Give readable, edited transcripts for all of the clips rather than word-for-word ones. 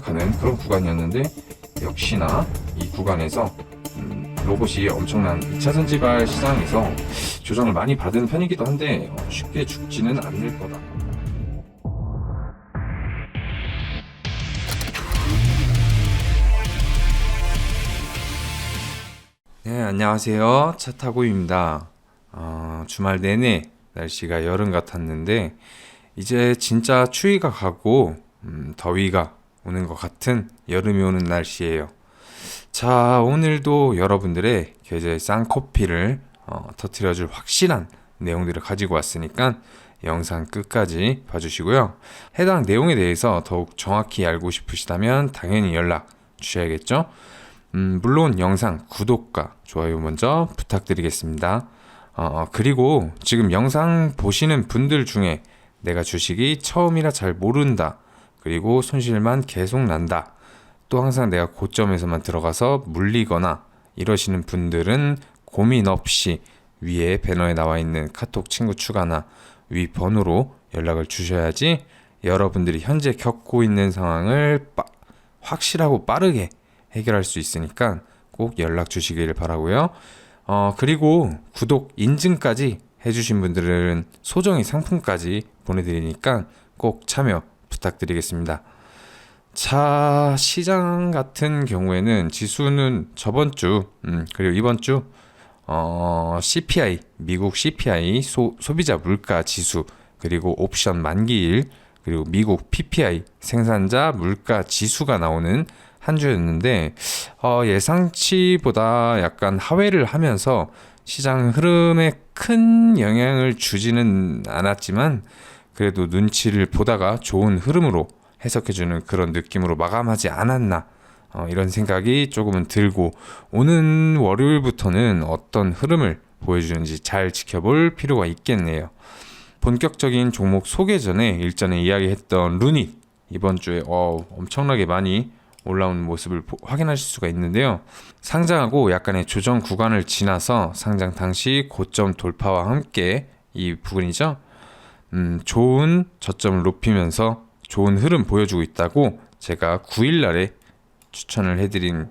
가는 그런 구간이었는데 역시나 이 구간에서 로봇이 엄청난 2차전 지발 시장에서 조정을 많이 받은 편이기도 한데 쉽게 죽지는 않을 거다. 네, 안녕하세요. 차타고입니다. 주말 내내 날씨가 여름 같았는데 이제 진짜 추위가 가고 더위가 오는 것 같은 여름이 오는 날씨예요. 자, 오늘도 여러분들의 계좌의 쌍커피를 터트려줄 확실한 내용들을 가지고 왔으니까 영상 끝까지 봐주시고요. 해당 내용에 대해서 더욱 정확히 알고 싶으시다면 당연히 연락 주셔야겠죠? 물론 영상 구독과 좋아요 먼저 부탁드리겠습니다. 그리고 지금 영상 보시는 분들 중에 내가 주식이 처음이라 잘 모른다, 그리고 손실만 계속 난다, 또 항상 내가 고점에서만 들어가서 물리거나 이러시는 분들은 고민 없이 위에 배너에 나와 있는 카톡 친구 추가나 위 번호로 연락을 주셔야지 여러분들이 현재 겪고 있는 상황을 확실하고 빠르게 해결할 수 있으니까 꼭 연락 주시길 바라고요. 그리고 구독 인증까지 해주신 분들은 소정의 상품까지 보내드리니까 꼭 참여 부탁드리겠습니다. 자, 시장 같은 경우에는 지수는 저번 주 그리고 이번 주 CPI, 미국 CPI 소비자 물가 지수, 그리고 옵션 만기일, 그리고 미국 PPI 생산자 물가 지수가 나오는 한 주였는데 예상치보다 약간 하회를 하면서 시장 흐름에 큰 영향을 주지는 않았지만 그래도 눈치를 보다가 좋은 흐름으로 해석해주는 그런 느낌으로 마감하지 않았나, 이런 생각이 조금은 들고, 오는 월요일부터는 어떤 흐름을 보여주는지 잘 지켜볼 필요가 있겠네요. 본격적인 종목 소개 전에 일전에 이야기했던 루닛, 이번 주에 엄청나게 많이 올라온 모습을 확인하실 수가 있는데요. 상장하고 약간의 조정 구간을 지나서 상장 당시 고점 돌파와 함께 이 부분이죠. 좋은 저점을 높이면서 좋은 흐름 보여주고 있다고 제가 9일날에 추천을 해드린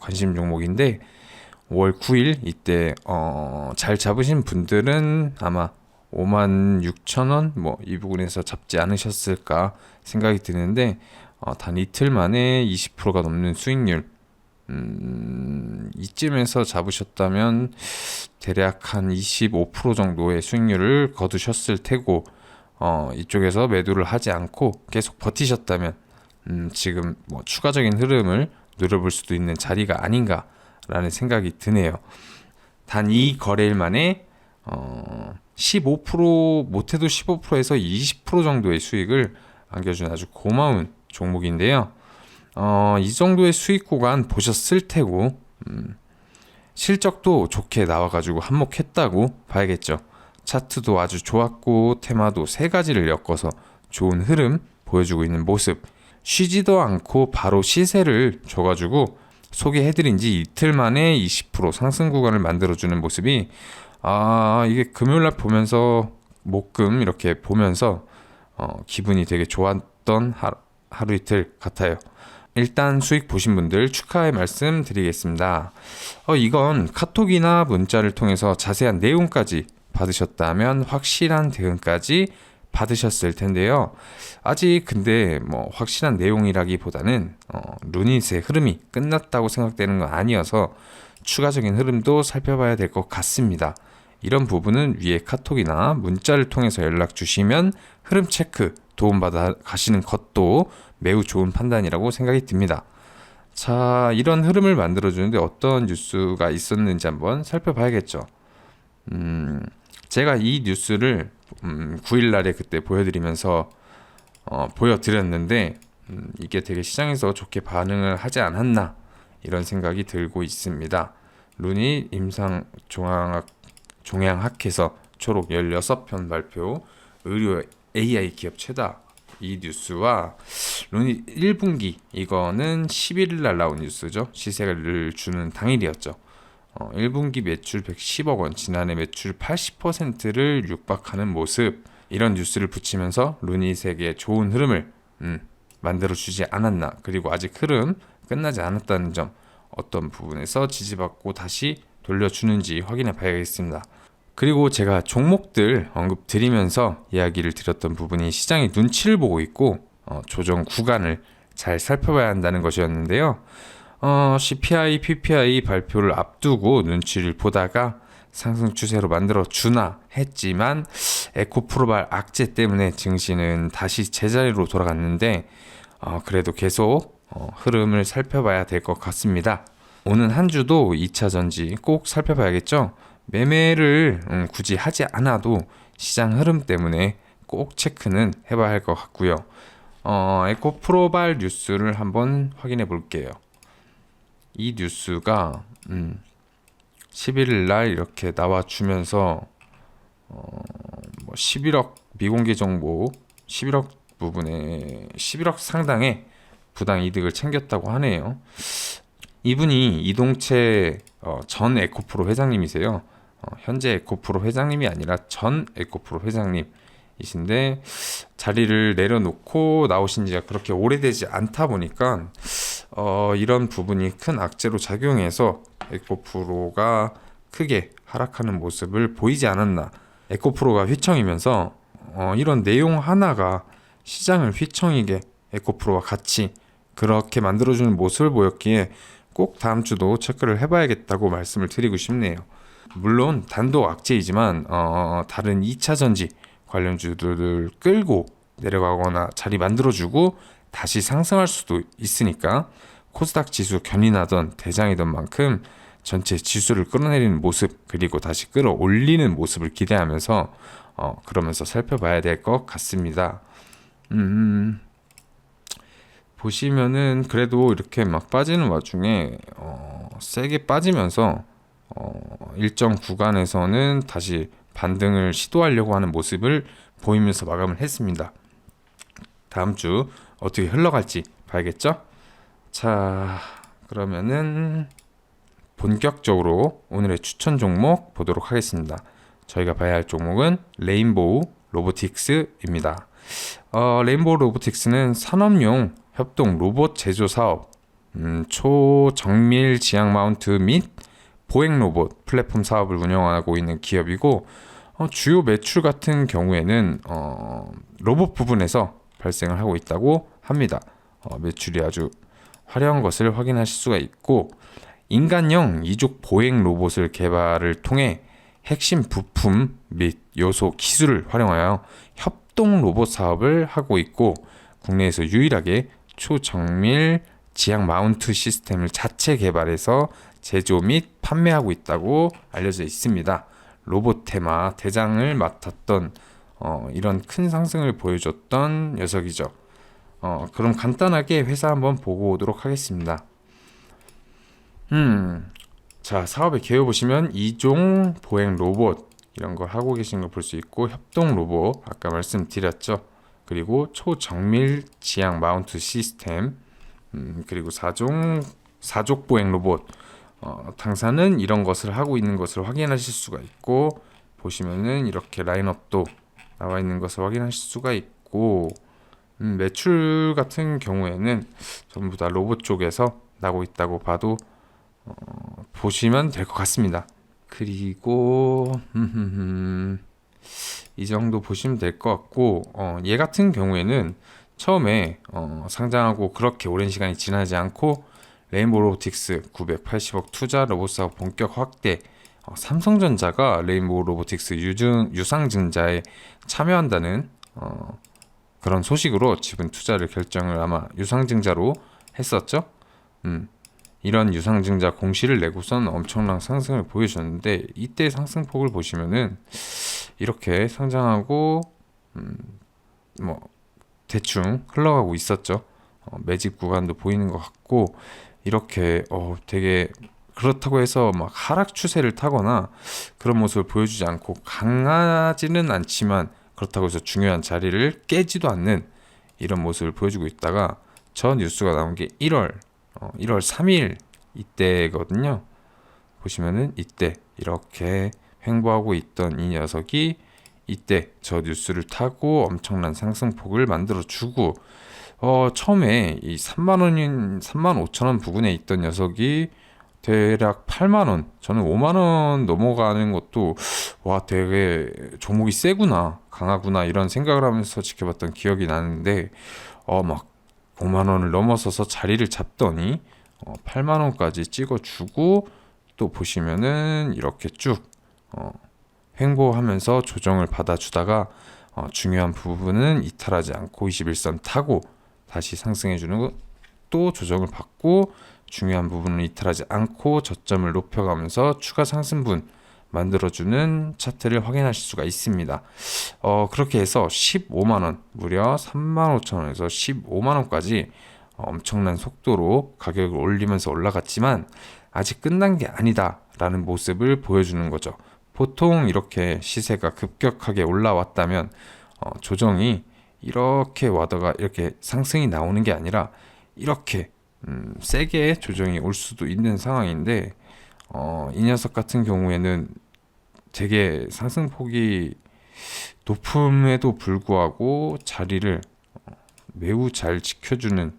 관심 종목인데, 5월 9일 이때 잘 잡으신 분들은 아마 56,000원 이 부분에서 잡지 않으셨을까 생각이 드는데, 단 이틀 만에 20%가 넘는 수익률, 이쯤에서 잡으셨다면 대략 한 25% 정도의 수익률을 거두셨을 테고, 이쪽에서 매도를 하지 않고 계속 버티셨다면 지금 추가적인 흐름을 누려볼 수도 있는 자리가 아닌가라는 생각이 드네요. 단 이 거래일 만에 15% 못해도 15%에서 20% 정도의 수익을 안겨준 아주 고마운 종목인데요. 이 정도의 수익 구간 보셨을 테고 실적도 좋게 나와가지고 한몫했다고 봐야겠죠. 차트도 아주 좋았고 테마도 세 가지를 엮어서 좋은 흐름 보여주고 있는 모습, 쉬지도 않고 바로 시세를 줘가지고 소개해드린 지 이틀 만에 20% 상승 구간을 만들어주는 모습이, 이게 금요일날 보면서 목금 이렇게 보면서 기분이 되게 좋았던 하루 이틀 같아요. 일단 수익 보신 분들 축하의 말씀 드리겠습니다. 이건 카톡이나 문자를 통해서 자세한 내용까지 받으셨다면 확실한 대응까지 받으셨을 텐데요. 아직 근데 확실한 내용이라기보다는 루닛의 흐름이 끝났다고 생각되는 건 아니어서 추가적인 흐름도 살펴봐야 될 것 같습니다. 이런 부분은 위에 카톡이나 문자를 통해서 연락 주시면 흐름 체크 도움받아 가시는 것도 매우 좋은 판단이라고 생각이 듭니다. 자, 이런 흐름을 만들어주는데 어떤 뉴스가 있었는지 한번 살펴봐야겠죠. 제가 이 뉴스를 9일날에 그때 보여드리면서 보여드렸는데 이게 되게 시장에서 좋게 반응을 하지 않았나, 이런 생각이 들고 있습니다. 루닛 임상 종양학회서 초록 16편 발표, 의료 AI 기업 최다, 이 뉴스와 루닛 1분기, 이거는 11일 날 나온 뉴스죠. 시세를 주는 당일이었죠. 1분기 매출 110억 원, 지난해 매출 80%를 육박하는 모습, 이런 뉴스를 붙이면서 루닛에게 좋은 흐름을 만들어주지 않았나, 그리고 아직 흐름 끝나지 않았다는 점, 어떤 부분에서 지지받고 다시 돌려주는지 확인해 봐야겠습니다. 그리고 제가 종목들 언급 드리면서 이야기를 드렸던 부분이 시장이 눈치를 보고 있고 조정 구간을 잘 살펴봐야 한다는 것이었는데요. CPI, PPI 발표를 앞두고 눈치를 보다가 상승 추세로 만들어 주나 했지만 에코프로발 악재 때문에 증시는 다시 제자리로 돌아갔는데 그래도 계속 흐름을 살펴봐야 될 것 같습니다. 오는 한 주도 2차 전지 꼭 살펴봐야겠죠. 매매를 굳이 하지 않아도 시장 흐름 때문에 꼭 체크는 해봐야 할 것 같고요. 에코프로발 뉴스를 한번 확인해 볼게요. 이 뉴스가 11일 날 이렇게 나와주면서 11억 미공개 정보 11억 부분에 11억 상당의 부당 이득을 챙겼다고 하네요. 이분이 이동채 전 에코프로 회장님이세요. 현재 에코프로 회장님이 아니라 전 에코프로 회장님이신데 자리를 내려놓고 나오신 지가 그렇게 오래되지 않다 보니까 이런 부분이 큰 악재로 작용해서 에코프로가 크게 하락하는 모습을 보이지 않았나. 에코프로가 휘청이면서 이런 내용 하나가 시장을 휘청이게 에코프로와 같이 그렇게 만들어주는 모습을 보였기에 꼭 다음 주도 체크를 해봐야겠다고 말씀을 드리고 싶네요. 물론 단독 악재이지만 다른 2차 전지 관련주들을 끌고 내려가거나 자리 만들어주고 다시 상승할 수도 있으니까 코스닥 지수 견인하던 대장이던 만큼 전체 지수를 끌어내리는 모습, 그리고 다시 끌어올리는 모습을 기대하면서 그러면서 살펴봐야 될 것 같습니다. 보시면은 그래도 이렇게 막 빠지는 와중에 세게 빠지면서 일정 구간에서는 다시 반등을 시도하려고 하는 모습을 보이면서 마감을 했습니다. 다음 주 어떻게 흘러갈지 봐야겠죠? 자, 그러면은 본격적으로 오늘의 추천 종목 보도록 하겠습니다. 저희가 봐야 할 종목은 레인보우 로보틱스입니다. 레인보우 로보틱스는 산업용 협동 로봇 제조 사업, 초정밀 지향 마운트 및 보행 로봇 플랫폼 사업을 운영하고 있는 기업이고, 주요 매출 같은 경우에는 로봇 부분에서 발생을 하고 있다고 합니다. 매출이 아주 화려한 것을 확인하실 수가 있고, 인간형 이족 보행 로봇을 개발을 통해 핵심 부품 및 요소 기술을 활용하여 협동 로봇 사업을 하고 있고, 국내에서 유일하게 초정밀 지향 마운트 시스템을 자체 개발해서 제조 및 판매하고 있다고 알려져 있습니다. 로봇 테마 대장을 맡았던 이런 큰 상승을 보여줬던 녀석이죠. 그럼 간단하게 회사 한번 보고 오도록 하겠습니다. 자, 사업의 개요 보시면 이종 보행 로봇 이런 걸 하고 계신 거 볼 수 있고, 협동 로봇 아까 말씀드렸죠. 그리고 초정밀 지향 마운트 시스템, 그리고 사족 보행 로봇, 당사는 이런 것을 하고 있는 것을 확인하실 수가 있고, 보시면은 이렇게 라인업도 나와 있는 것을 확인하실 수가 있고, 매출 같은 경우에는 전부 다 로봇 쪽에서 나고 있다고 봐도 보시면 될 것 같습니다. 그리고 이 정도 보시면 될 것 같고, 얘 같은 경우에는 처음에 상장하고 그렇게 오랜 시간이 지나지 않고 레인보우 로보틱스 980억 투자 로봇 사업 본격 확대, 삼성전자가 레인보우 로보틱스 유상증자에 참여한다는 그런 소식으로 지분 투자를 결정을 아마 유상증자로 했었죠. 이런 유상증자 공시를 내고선 엄청난 상승을 보여줬는데, 이때 상승폭을 보시면은 이렇게 상장하고 뭐 대충 흘러가고 있었죠. 매집 구간도 보이는 것 같고, 이렇게 되게 그렇다고 해서 막 하락 추세를 타거나 그런 모습을 보여주지 않고 강하지는 않지만 그렇다고 해서 중요한 자리를 깨지도 않는 이런 모습을 보여주고 있다가 저 뉴스가 나온 게 1월 3일 이때거든요. 보시면은 이때 이렇게 횡보하고 있던 이 녀석이 이때 저 뉴스를 타고 엄청난 상승폭을 만들어주고 처음에 이 3만 원인 3만 5천 원 부근에 있던 녀석이 대략 8만 원, 저는 5만 원 넘어가는 것도 와 되게 종목이 세구나, 강하구나 이런 생각을 하면서 지켜봤던 기억이 나는데 막 5만 원을 넘어서서 자리를 잡더니 8만 원까지 찍어주고 또 보시면은 이렇게 쭉 횡보하면서 조정을 받아주다가 중요한 부분은 이탈하지 않고 21선 타고 다시 상승해주는 거, 또 조정을 받고 중요한 부분은 이탈하지 않고 저점을 높여가면서 추가 상승분 만들어주는 차트를 확인하실 수가 있습니다. 그렇게 해서 15만원, 무려 35,000원에서 15만원까지 엄청난 속도로 가격을 올리면서 올라갔지만 아직 끝난 게 아니다 라는 모습을 보여주는 거죠. 보통 이렇게 시세가 급격하게 올라왔다면 조정이 이렇게 와다가 이렇게 상승이 나오는 게 아니라 이렇게 세게 조정이 올 수도 있는 상황인데 이 녀석 같은 경우에는 되게 상승폭이 높음에도 불구하고 자리를 매우 잘 지켜주는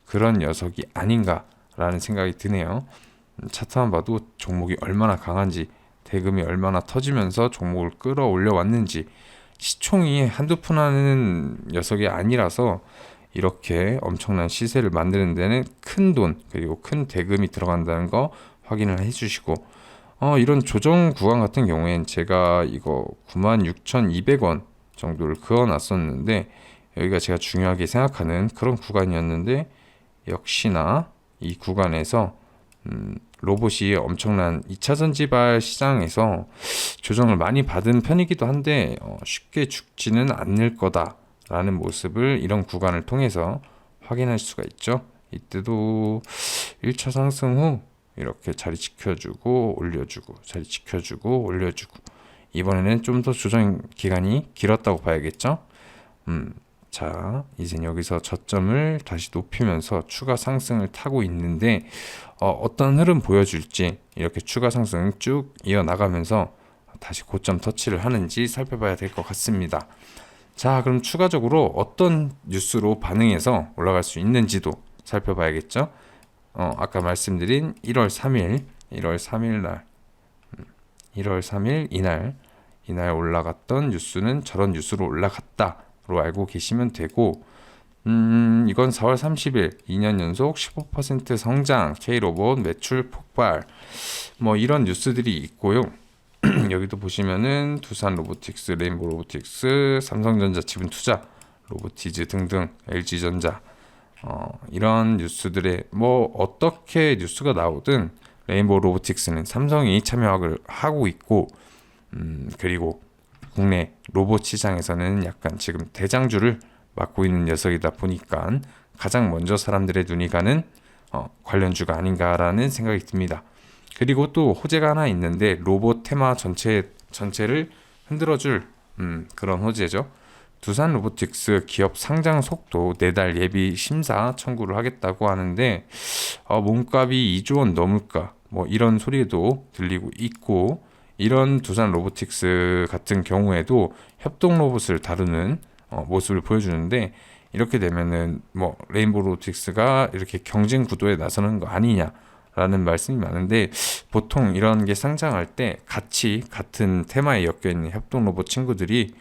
그런 녀석이 아닌가라는 생각이 드네요. 차트만 봐도 종목이 얼마나 강한지, 대금이 얼마나 터지면서 종목을 끌어올려 왔는지, 시총이 한두 푼 하는 녀석이 아니라서 이렇게 엄청난 시세를 만드는 데는 큰 돈 그리고 큰 대금이 들어간다는 거 확인을 해주시고, 이런 조정 구간 같은 경우엔 제가 이거 96,200원 정도를 그어놨었는데 여기가 제가 중요하게 생각하는 그런 구간이었는데, 역시나 이 구간에서 로봇이 엄청난 2차전 지발 시장에서 조정을 많이 받은 편이기도 한데 쉽게 죽지는 않을 거다라는 모습을 이런 구간을 통해서 확인할 수가 있죠. 이때도 1차 상승 후 이렇게 자리 지켜주고 올려주고, 자리 지켜주고 올려주고, 이번에는 좀 더 조정 기간이 길었다고 봐야겠죠. 자, 이제 여기서 저점을 다시 높이면서 추가 상승을 타고 있는데 어떤 흐름 보여줄지, 이렇게 추가 상승 쭉 이어나가면서 다시 고점 터치를 하는지 살펴봐야 될 것 같습니다. 자, 그럼 추가적으로 어떤 뉴스로 반응해서 올라갈 수 있는지도 살펴봐야겠죠. 아까 말씀드린 1월 3일, 1월 3일 날, 1월 3일 이날 올라갔던 뉴스는 저런 뉴스로 올라갔다로 알고 계시면 되고, 이건 4월 30일 2년 연속 15% 성장, K로봇 매출 폭발, 뭐 이런 뉴스들이 있고요. 여기도 보시면은 두산 로보틱스, 레인보우 로보틱스, 삼성전자 지분 투자, 로보티즈 등등, LG전자, 이런 뉴스들에 뭐 어떻게 뉴스가 나오든 레인보우 로보틱스는 삼성이 참여를 하고 있고, 그리고 국내 로봇 시장에서는 약간 지금 대장주를 맡고 있는 녀석이다 보니까 가장 먼저 사람들의 눈이 가는 관련주가 아닌가라는 생각이 듭니다. 그리고 또 호재가 하나 있는데 로봇 테마 전체를 흔들어줄 그런 호재죠. 두산 로보틱스 기업 상장 속도 4달 예비 심사 청구를 하겠다고 하는데 몸값이 2조 원 넘을까 뭐 이런 소리도 들리고 있고, 이런 두산 로보틱스 같은 경우에도 협동 로봇을 다루는 모습을 보여주는데, 이렇게 되면은 뭐 레인보우 로보틱스가 이렇게 경쟁 구도에 나서는 거 아니냐라는 말씀이 많은데, 보통 이런 게 상장할 때 같은 테마에 엮여 있는 협동 로봇 친구들이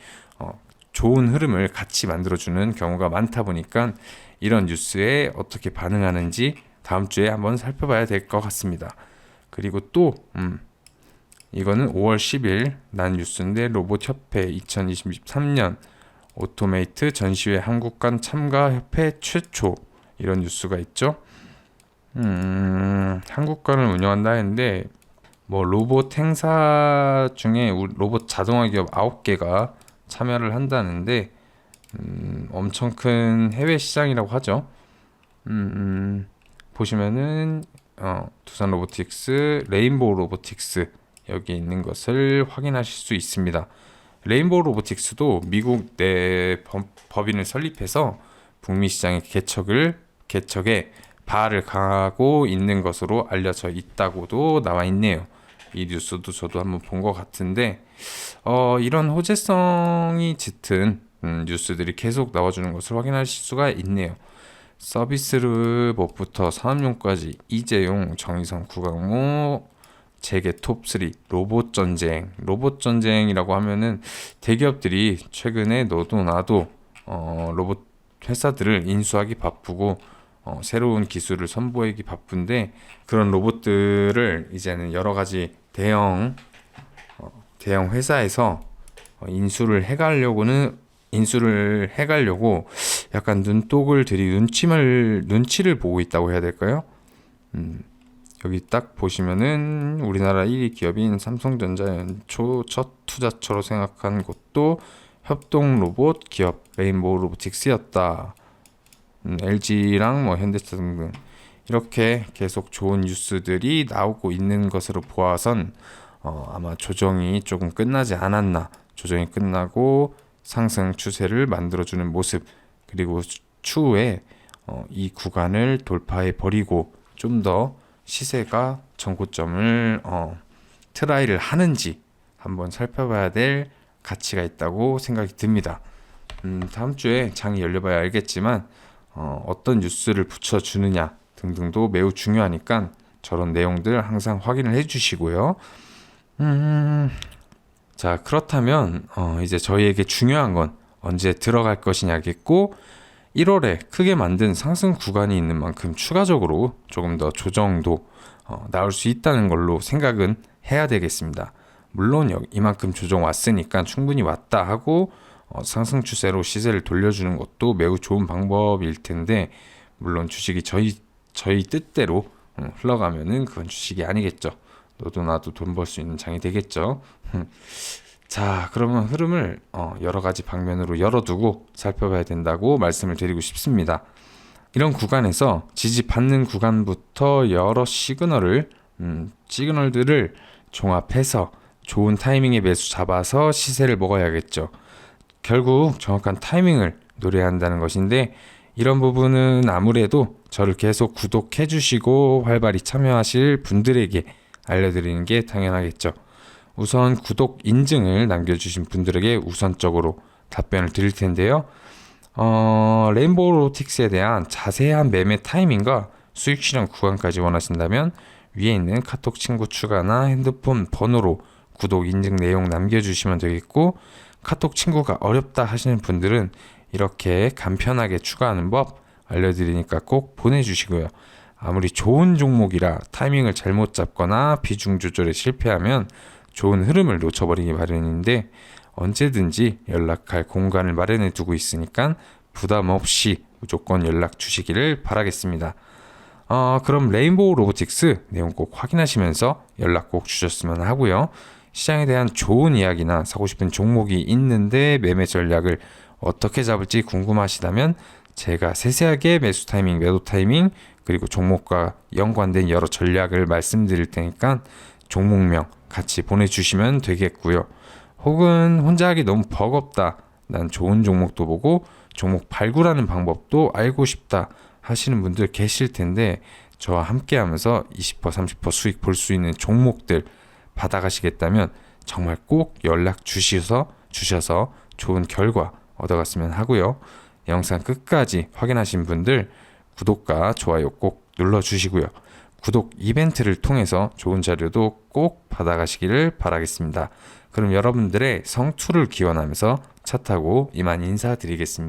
좋은 흐름을 같이 만들어주는 경우가 많다 보니까 이런 뉴스에 어떻게 반응하는지 다음 주에 한번 살펴봐야 될 것 같습니다. 그리고 또 이거는 5월 10일 난 뉴스인데, 로봇협회 2023년 오토메이트 전시회 한국관 참가 협회 최초, 이런 뉴스가 있죠. 한국관을 운영한다 했는데 뭐 로봇 행사 중에 로봇 자동화 기업 9개가 참여를 한다는데 엄청 큰 해외 시장이라고 하죠. 보시면은 두산 로보틱스, 레인보우 로보틱스 여기 있는 것을 확인하실 수 있습니다. 레인보우 로보틱스도 미국 내 법인을 설립해서 북미 시장의 개척에 발을 강하고 있는 것으로 알려져 있다고도 나와 있네요. 이 뉴스도 저도 한번 본 것 같은데 이런 호재성이 짙은 뉴스들이 계속 나와주는 것을 확인하실 수가 있네요. 서비스 몹부터 산업용까지 이재용, 정의선, 구강모, 재계 톱3 로봇 전쟁. 로봇 전쟁이라고 하면은 대기업들이 최근에 너도 나도 로봇 회사들을 인수하기 바쁘고 새로운 기술을 선보이기 바쁜데, 그런 로봇들을 이제는 여러 가지 대형 회사에서 인수를 해가려고 약간 눈독을 들이 눈치를 보고 있다고 해야 될까요? 여기 딱 보시면은 우리나라 1위 기업인 삼성전자 연초 첫 투자처로 생각한 곳도 협동 로봇 기업 레인보우 로보틱스였다. LG랑 뭐 현대차 등등 이렇게 계속 좋은 뉴스들이 나오고 있는 것으로 보아선 아마 조정이 조금 끝나지 않았나. 조정이 끝나고 상승 추세를 만들어주는 모습, 그리고 추후에 이 구간을 돌파해 버리고 좀 더 시세가 전고점을 트라이를 하는지 한번 살펴봐야 될 가치가 있다고 생각이 듭니다. 다음 주에 장이 열려봐야 알겠지만 어떤 뉴스를 붙여주느냐 등등도 매우 중요하니까 저런 내용들 항상 확인을 해주시고요. 자, 그렇다면 이제 저희에게 중요한 건 언제 들어갈 것이냐겠고, 1월에 크게 만든 상승 구간이 있는 만큼 추가적으로 조금 더 조정도 나올 수 있다는 걸로 생각은 해야 되겠습니다. 물론 이만큼 조정 왔으니까 충분히 왔다 하고 상승 추세로 시세를 돌려주는 것도 매우 좋은 방법일 텐데, 물론 주식이 저희 뜻대로 흘러가면은 그건 주식이 아니겠죠. 너도 나도 돈 벌 수 있는 장이 되겠죠. 자, 그러면 흐름을 여러 가지 방면으로 열어두고 살펴봐야 된다고 말씀을 드리고 싶습니다. 이런 구간에서 지지받는 구간부터 여러 시그널들을 종합해서 좋은 타이밍에 매수 잡아서 시세를 먹어야겠죠. 결국 정확한 타이밍을 노려야 한다는 것인데, 이런 부분은 아무래도 저를 계속 구독해 주시고 활발히 참여하실 분들에게 알려드리는 게 당연하겠죠. 우선 구독 인증을 남겨주신 분들에게 우선적으로 답변을 드릴 텐데요. 레인보우 로보틱스에 대한 자세한 매매 타이밍과 수익 실현 구간까지 원하신다면 위에 있는 카톡 친구 추가나 핸드폰 번호로 구독 인증 내용 남겨주시면 되겠고, 카톡 친구가 어렵다 하시는 분들은 이렇게 간편하게 추가하는 법 알려드리니까 꼭 보내주시고요. 아무리 좋은 종목이라 타이밍을 잘못 잡거나 비중 조절에 실패하면 좋은 흐름을 놓쳐버리기 마련인데, 언제든지 연락할 공간을 마련해 두고 있으니까 부담 없이 무조건 연락 주시기를 바라겠습니다. 그럼 레인보우 로보틱스 내용 꼭 확인하시면서 연락 꼭 주셨으면 하고요. 시장에 대한 좋은 이야기나 사고 싶은 종목이 있는데 매매 전략을 어떻게 잡을지 궁금하시다면 제가 세세하게 매수 타이밍, 매도 타이밍, 그리고 종목과 연관된 여러 전략을 말씀드릴 테니까 종목명 같이 보내주시면 되겠고요. 혹은 혼자 하기 너무 버겁다, 난 좋은 종목도 보고 종목 발굴하는 방법도 알고 싶다 하시는 분들 계실 텐데, 저와 함께 하면서 20% 30% 수익 볼 수 있는 종목들 받아가시겠다면 정말 꼭 연락 주셔서 좋은 결과 얻어갔으면 하고요. 영상 끝까지 확인하신 분들 구독과 좋아요 꼭 눌러주시고요. 구독 이벤트를 통해서 좋은 자료도 꼭 받아가시기를 바라겠습니다. 그럼 여러분들의 성투를 기원하면서 차 타고 이만 인사드리겠습니다.